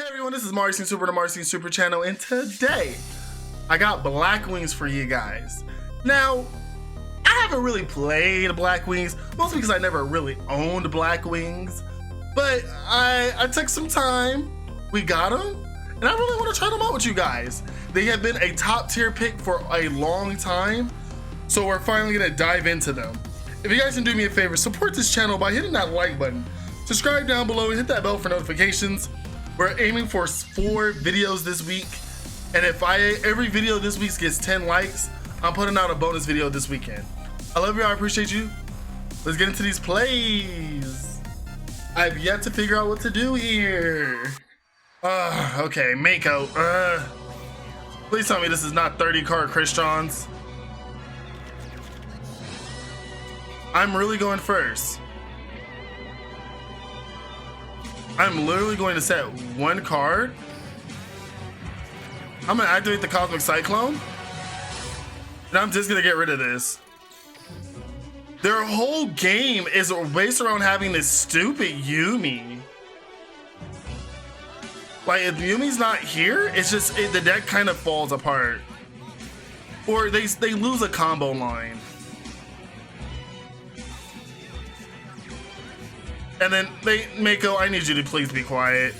Hey everyone, this is Marz Yu Super, the Marz Yu Super channel, and today I got BLACKWINGS for you guys. Now, I haven't really played BLACKWINGS, mostly because I never really owned BLACKWINGS, but I took some time, we got them, and I really want to try them out with you guys. They have been a top tier pick for a long time, so we're finally going to dive into them. If you guys can do me a favor, support this channel by hitting that like button, subscribe down below, and hit that bell for notifications. We're aiming for 4 videos this week, and if every video this week gets 10 likes, I'm putting out a bonus video this weekend. I love you, I appreciate you. Let's get into these plays. I've yet to figure out what to do here. Okay, Mako. Please tell me this is not 30 card Christians. I'm really going first. I'm literally going to set 1 card. I'm gonna activate the Cosmic Cyclone. And I'm just gonna get rid of this. Their whole game is based around having this stupid Yuumi. Like, if Yumi's not here, it's just, the deck kind of falls apart. Or they lose a combo line. And then Mako, I need you to please be quiet.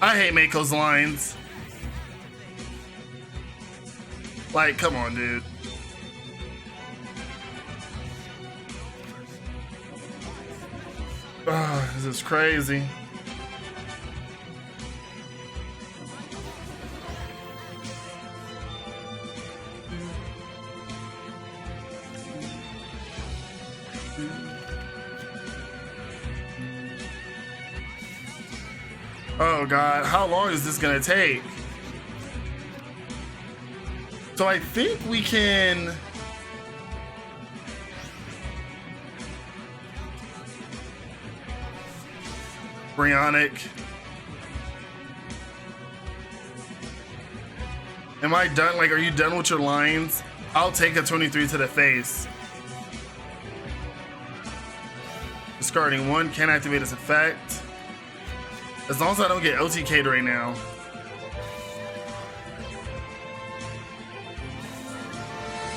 I hate Mako's lines. Like, come on, dude. This is crazy. Oh God, how long is this gonna take? So I think we can... Brionic. Am I done? Like, are you done with your lines? I'll take a 23 to the face. Discarding 1, can't activate its effect. As long as I don't get OTK'd right now.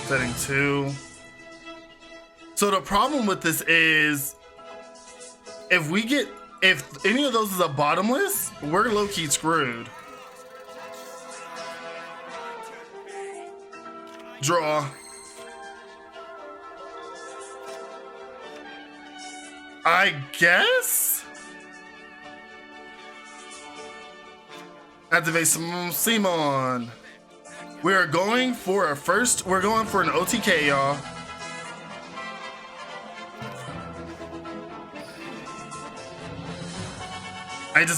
Setting 2. So the problem with this is, if any of those is a bottomless, we're low-key screwed. Draw. I guess? Activate some Simon. We are going for an OTK, y'all.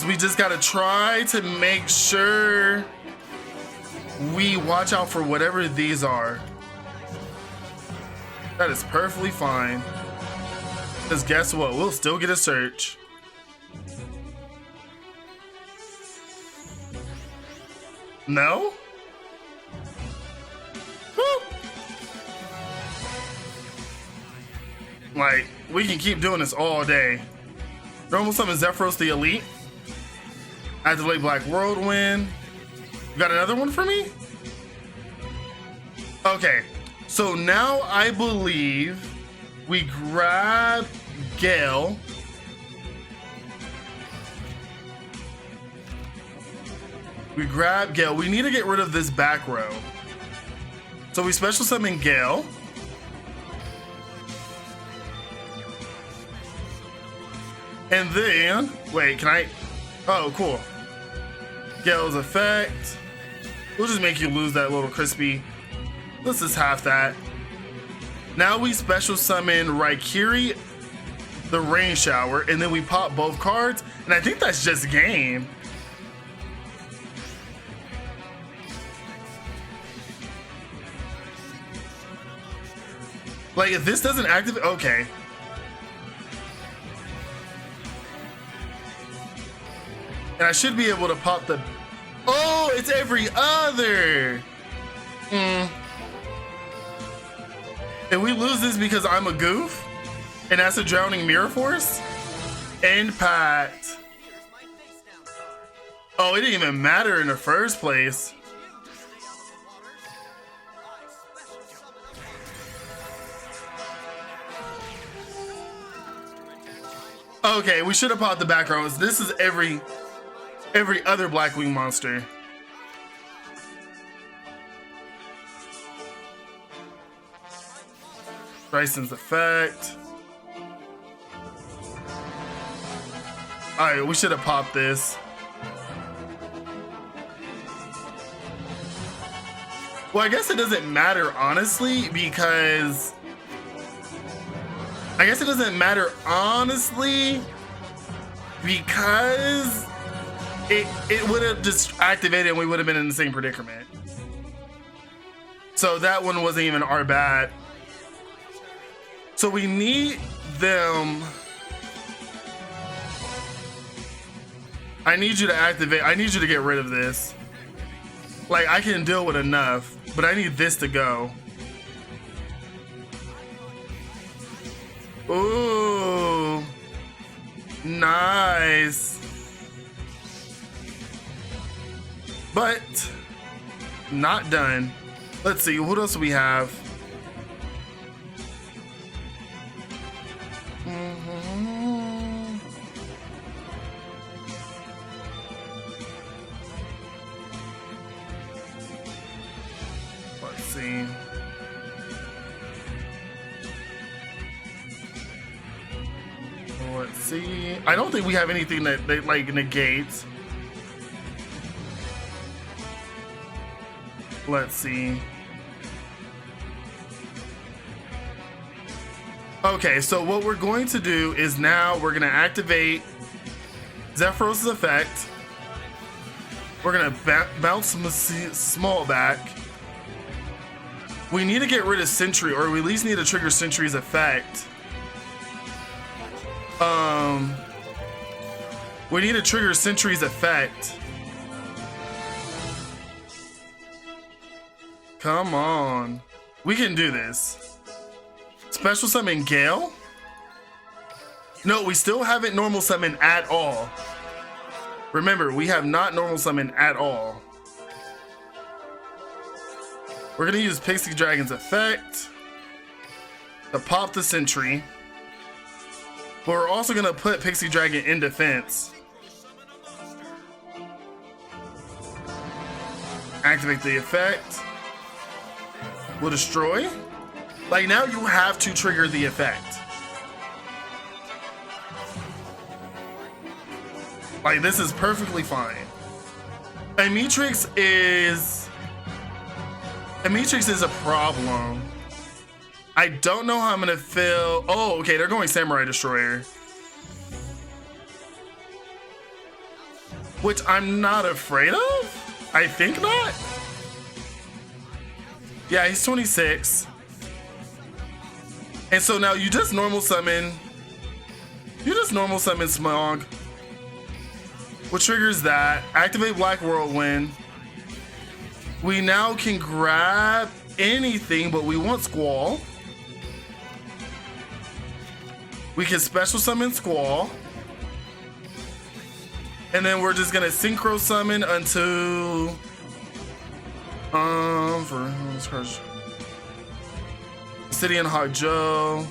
We just gotta try to make sure we watch out for whatever these are. That is perfectly fine. Because guess what? We'll still get a search. No? Woo. Like, we can keep doing this all day. Normal summon Zephyros the Elite. Activate Black Whirlwind. You got another one for me? Okay, so now I believe we grab Gale. We grab Gale. We need to get rid of this back row. So we special summon Gale. And then, wait, can I? Oh, cool. Gale's effect. We'll just make you lose that little crispy. Let's just half that. Now we special summon Raikiri, the Rain Shower, and then we pop both cards. And I think that's just game. Like, if this doesn't activate, okay. And I should be able to pop the... Oh, it's every other. If we lose this because I'm a goof, and that's a Drowning Mirror Force, Impact. Oh, it didn't even matter in the first place. Okay, we should have popped the backgrounds. This is every other Blackwing monster. Bryson's effect. Alright, we should have popped this. Well, I guess it doesn't matter, honestly, because... because it would have just activated and we would have been in the same predicament. So that one wasn't even our bad. So we need them... I need you to activate. I need you to get rid of this. Like, I can deal with enough, but I need this to go. Ooh. Nice. But not done. Let's see, what else do we have? Let's see. Let's see. I don't think we have anything that like negates. Let's see. Okay, so what we're going to do is now we're gonna activate Zephyros's effect. We're gonna bounce small back. We need to get rid of Sentry, or we at least need to trigger Sentry's effect. We need to trigger Sentry's effect. Come on. We can do this. Special summon Gale? No, we still haven't normal summon at all. Remember, we have not normal summon at all. We're gonna use Pixie Dragon's effect to pop the Sentry. But we're also gonna put Pixie Dragon in defense. Activate the effect. Will destroy. Like, now you have to trigger the effect. Like, this is perfectly fine. Amitrix is a problem. I don't know how I'm gonna feel. Oh, okay, they're going Samurai Destroyer. Which I'm not afraid of? I think not. Yeah, he's 26. And so now you just normal summon. Smog. What triggers that? Activate Black Whirlwind. We now can grab anything, but we want Squall. We can special summon Squall. And then we're just gonna synchro summon until for City and Hot Joe.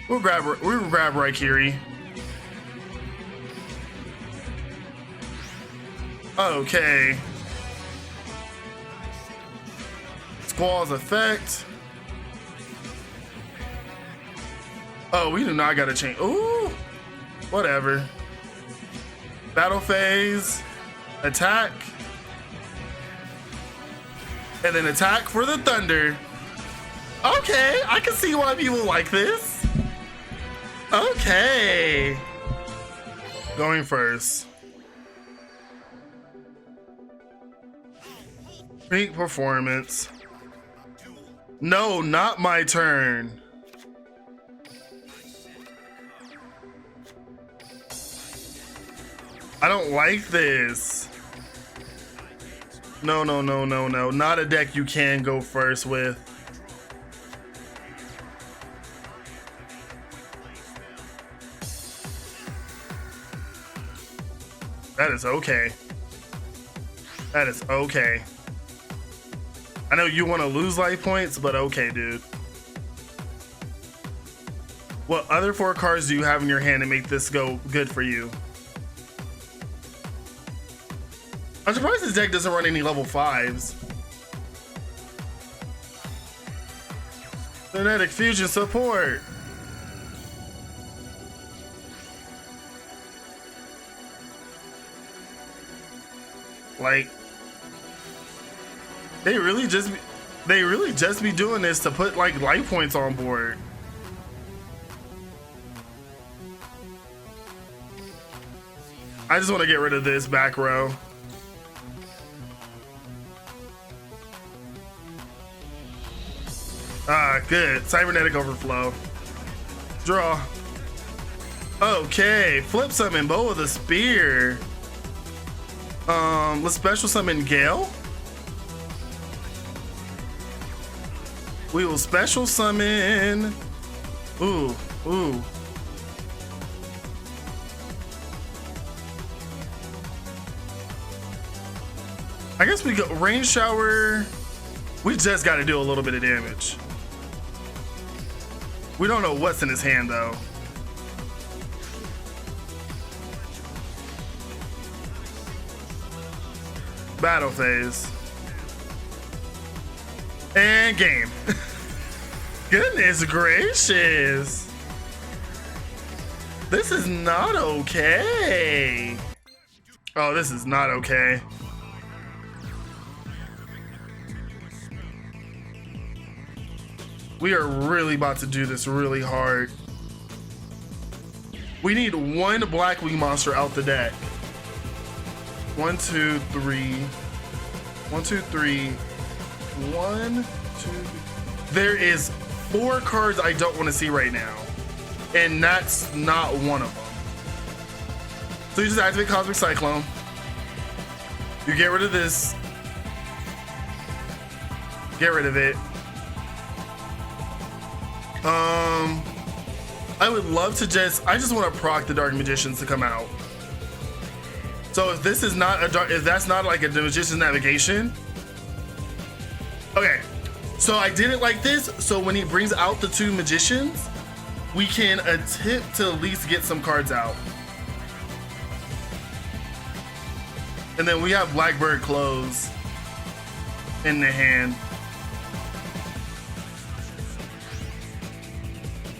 We'll grab Raikiri. Okay. Squall's effect. Oh, we do not gotta change. Ooh, whatever. Battle phase, attack, and then attack for the thunder. Okay, I can see why people like this. Okay. Going first. Peak performance. No, not my turn. I don't like this. No. Not a deck you can go first with. That is okay. That is okay. I know you want to lose life points, but okay, dude. What other 4 cards do you have in your hand to make this go good for you? I'm surprised this deck doesn't run any level 5s. Kinetic Fusion support. Like, they really just be doing this to put like life points on board. I just want to get rid of this back row. Ah, good. Cybernetic Overflow. Draw. Okay, flip summon Bow of the Spear. Let's special summon Gale. We will special summon. Ooh. I guess we go Rain Shower. We just got to do a little bit of damage. We don't know what's in his hand though. Battle phase. And game. Goodness gracious. This is not okay. Oh, this is not okay. We are really about to do this really hard. We need 1 Blackwing monster out the deck. 1, 2, 3. 1, 2, 3. 1, 2. There is 4 cards I don't want to see right now, and that's not one of them. So you just activate Cosmic Cyclone. You get rid of this. Get rid of it. I would love to I just want to proc the Dark Magicians to come out. So if this is not if that's not like a Magician's Navigation. Okay, so I did it like this, so when he brings out the 2 Magicians, we can attempt to at least get some cards out. And then we have Blackbird Close in the hand.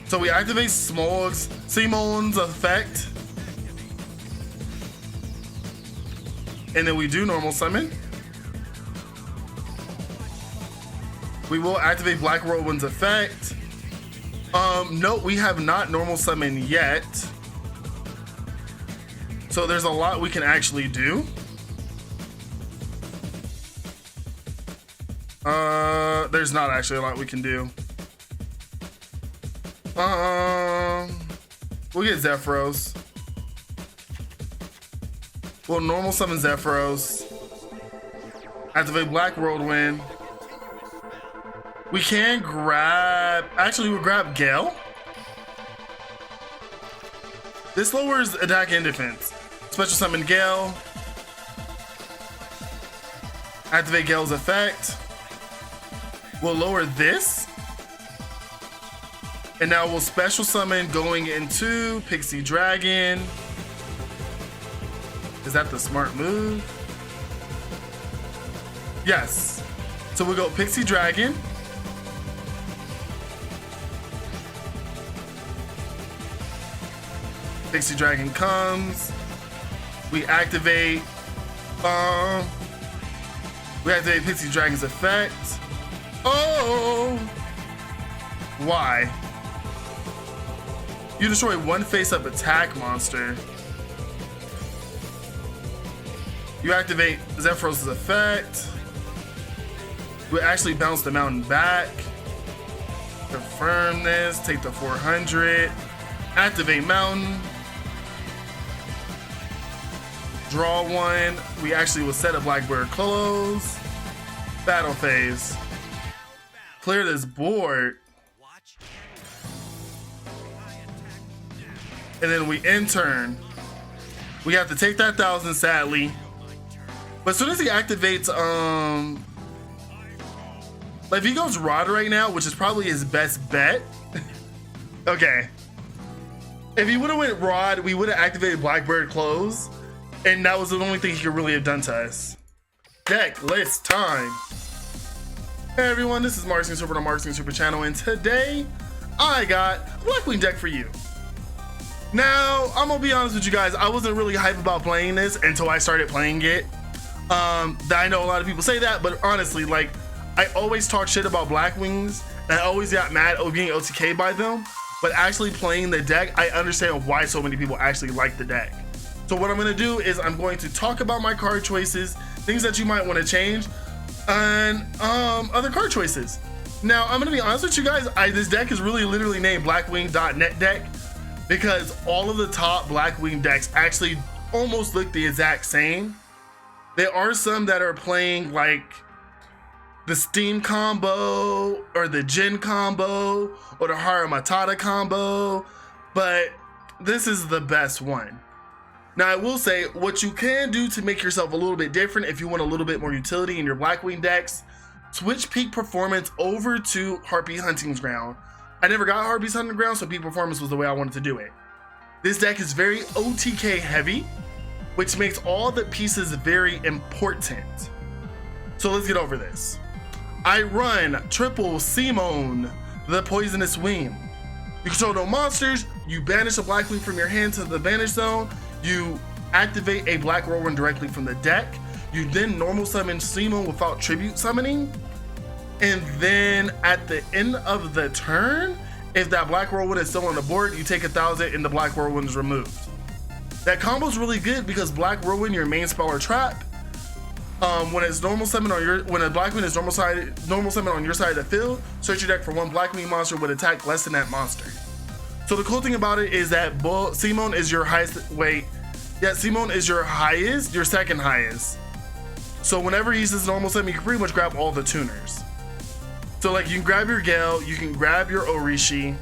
So we activate Simon's effect. And then we do normal summon. We will activate Black Whirlwind's effect. No, we have not normal summon yet. So there's a lot we can actually do. There's not actually a lot we can do. We'll get Zephyros. We'll normal summon Zephyros. Activate Black Whirlwind. We can grab. Actually, we'll grab Gale. This lowers attack and defense. Special summon Gale. Activate Gale's effect. We'll lower this. And now we'll special summon going into Pixie Dragon. Is that the smart move? Yes. So we'll go Pixie Dragon. Pixie Dragon comes. We activate Pixie Dragon's effect. Oh! Why? You destroy 1 face-up attack monster. You activate Zephyros' effect. We actually bounce the mountain back. Confirm this. Take the 400. Activate mountain. Draw 1. We actually will set a Blackbird Close. Battle phase. Clear this board. And then we end turn. We have to take that 1,000, sadly. But as soon as he activates, like if he goes Rod right now, which is probably his best bet. Okay. If he would have went Rod, we would have activated Blackbird Close, and that was the only thing he could really have done to us. Deck list time. Hey everyone, this is Marz Yu-Gi-Oh from the Marz Yu-Gi-Oh channel, and today I got a Blackwing deck for you. Now, I'm gonna be honest with you guys, I wasn't really hyped about playing this until I started playing it. I know a lot of people say that, but honestly, like, I always talk shit about Blackwings, and I always got mad at being OTK by them, but actually playing the deck, I understand why so many people actually like the deck. So what I'm gonna do is I'm going to talk about my card choices, things that you might want to change, and other card choices. Now, I'm gonna be honest with you guys, this deck is really literally named Blackwing.net deck because all of the top Blackwing decks actually almost look the exact same. There are some that are playing like the Steam combo or the Jin combo or the Haramatata combo, but this is the best one. Now, I will say what you can do to make yourself a little bit different if you want a little bit more utility in your Blackwing decks, switch Peak Performance over to Harpy Hunting Ground. I never got Harpy's Hunting Ground, so Peak Performance was the way I wanted to do it. This deck is very OTK heavy, which makes all the pieces very important. So let's get over this. I run triple Simone, the Poisonous Wing. You control no monsters, you banish a Blackwing from your hand to the banish zone, you activate a Black Whirlwind directly from the deck, you then normal summon Simone without tribute summoning, and then at the end of the turn, if that Black Whirlwind is still on the board, you take 1,000 and the Black Whirlwind is removed. That combo is really good because Black Whirlwind, your main spell or trap, when it's normal summon on your, when a Blackwing is normal summon on your side of the field, search your deck for one Blackwing monster with attack less than that monster. So the cool thing about it is that Simone is your highest. Simone is your highest, your second highest. So whenever he uses normal summon, you can pretty much grab all the tuners. So like you can grab your Gale, you can grab your Orishi.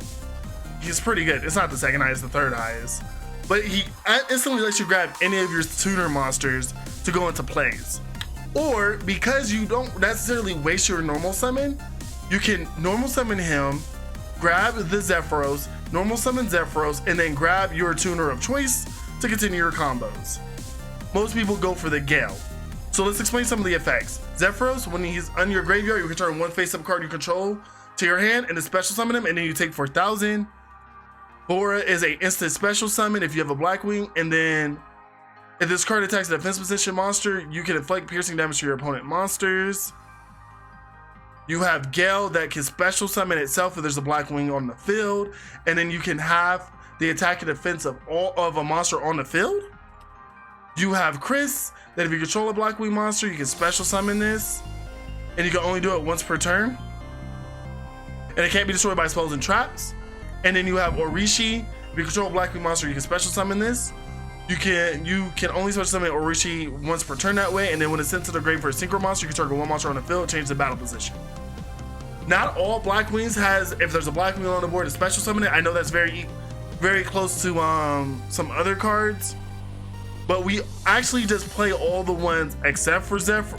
He's pretty good. It's not the second highest, the third highest. But he instantly lets you grab any of your tuner monsters to go into plays. Or because you don't necessarily waste your normal summon, you can normal summon him, grab the Zephyros, normal summon Zephyros, and then grab your tuner of choice to continue your combos. Most people go for the Gale. So let's explain some of the effects. Zephyros, when he's on your graveyard, you can turn one face-up card you control to your hand and then special summon him, and then you take 4,000. Bora is a instant special summon if you have a Blackwing, and then if this card attacks a defense position monster, you can inflict piercing damage to your opponent monsters. You have Gale that can special summon itself if there's a Blackwing on the field, and then you can have the attack and defense of all of a monster on the field. You have Chris that if you control a Blackwing monster, you can special summon this, and you can only do it once per turn, and it can't be destroyed by spells and traps. And then you have Orishi. If you control a Blackwing monster, you can special summon this. You can only special summon Orishi once per turn that way, and then when it's sent to the grave for a synchro monster, you can target one monster on the field, change the battle position. Not all Blackwings has, if there's a Blackwing on the board, to special summon it. I know that's very close to some other cards, but we actually just play all the ones except for Simone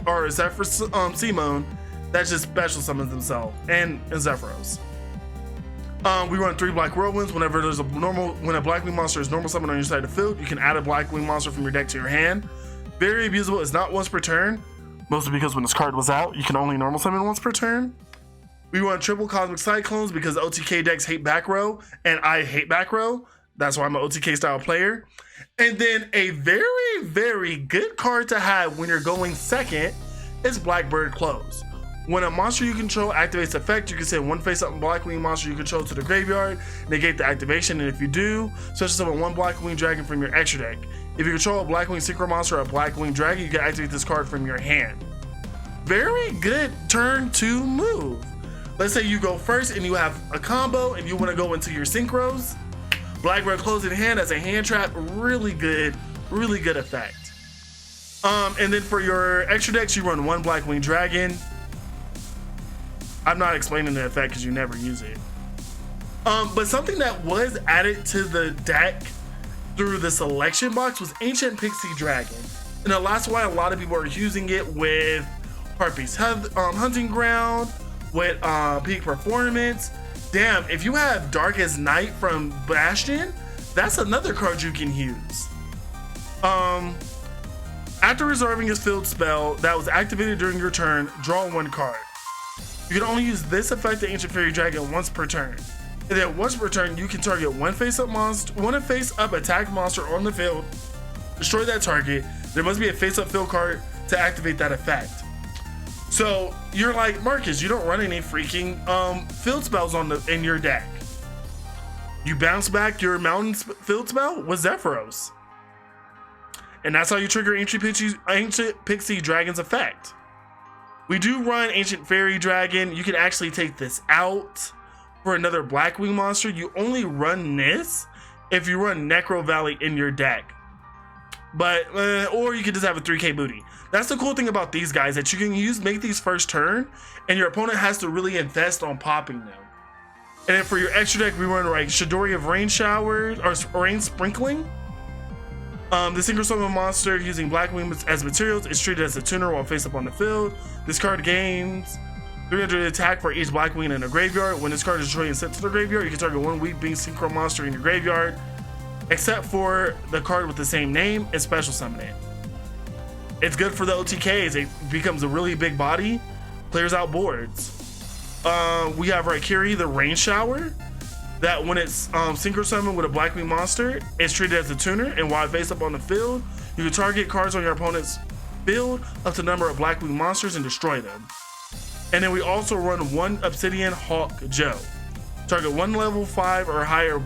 that just special summons themselves, and Zephyros. We run 3 Black Whirlwinds. Whenever there's when a Blackwing monster is normal summon on your side of the field, you can add a Blackwing monster from your deck to your hand. Very abusable. It's not once per turn, mostly because when this card was out, you can only normal summon once per turn. We run triple Cosmic Cyclones because OTK decks hate back row, and I hate back row. That's why I'm an OTK style player. And then a very, very good card to have when you're going second is Blackbird Close. When a monster you control activates effect, you can send one face-up Blackwing monster you control to the graveyard, negate the activation, and if you do, special summon one Blackwing Dragon from your extra deck. If you control a Blackwing Synchro monster or a Blackwing Dragon, you can activate this card from your hand. Very good turn 2 move. Let's say you go first and you have a combo and you want to go into your synchros. Blackbird Close in hand as a hand trap, really good effect. And then for your extra decks, you run one Blackwing Dragon. I'm not explaining the effect because you never use it. But something that was added to the deck through the selection box was Ancient Pixie Dragon. And that's why a lot of people are using it with Harpy's Hunting Ground, with Peak Performance. Damn, if you have Darkest Night from Bastion, that's another card you can use. After resolving his field spell that was activated during your turn, draw 1 card. You can only use this effect to Ancient Fairy Dragon once per turn. And then once per turn, you can target one face-up attack monster on the field, destroy that target. There must be a face-up field card to activate that effect. So you're like, Marcus, you don't run any freaking field spells in your deck. You bounce back your mountain field spell with Zephyros. And that's how you trigger Ancient Pixie Dragon's effect. We do run Ancient Fairy Dragon. You can actually take this out for another Blackwing monster. You only run this if you run Necro Valley in your deck. But or you could just have a 3k booty. That's the cool thing about these guys, that you can make these first turn, and your opponent has to really invest on popping them. And then for your extra deck, we run like Shidori of Rain Showers or Rain Sprinkling. The Synchro Summon monster using Blackwing as materials is treated as a tuner while face up on the field. This card gains 300 attack for each Blackwing in a graveyard. When this card is destroyed and sent to the graveyard, you can target one weak being Synchro monster in your graveyard, except for the card with the same name, and special summon it. It's good for the OTKs. It becomes a really big body, clears out boards. We have Raikiri, the Rain Shower, that when it's Synchro Summon with a Blackwing monster, it's treated as a tuner, and while face up on the field, you can target cards on your opponent's field up to the number of Blackwing monsters and destroy them. And then we also run one Obsidian Hawk Joe. Target one level 5 or higher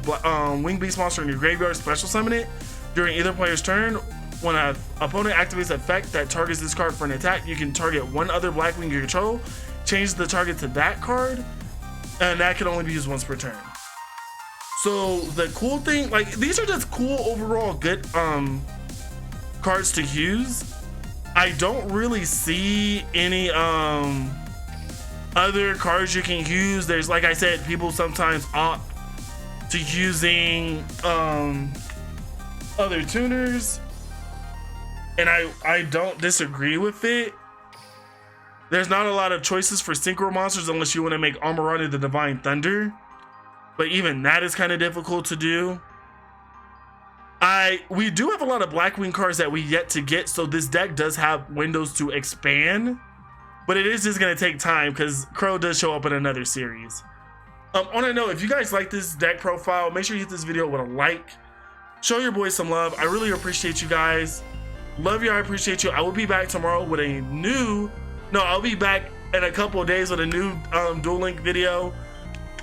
Wing Beast monster in your graveyard, special summon it. During either player's turn, when an opponent activates an effect that targets this card for an attack, you can target one other Blackwing you control, change the target to that card, and that can only be used once per turn. So the cool thing, like, these are just cool overall good cards to use. I don't really see any other cards you can use. There's, like I said, people sometimes opt to using other tuners, and I don't disagree with it. There's not a lot of choices for Synchro monsters unless you want to make Armorani the Divine Thunder, but even that is kind of difficult to do. We do have a lot of Blackwing cards that we yet to get, so this deck does have windows to expand, but it is just going to take time because Crow does show up in another series. On a note, if you guys like this deck profile, make sure you hit this video with a like. Show your boys some love. I really appreciate you guys. Love you. I appreciate you. I will be back tomorrow with a new... No, I'll be back in a couple of days with a new Duel Link video.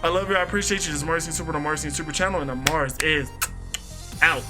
I love you. I appreciate you. This is Marz Yu-Super, the Marz Yu-Super channel, and the Marz is out.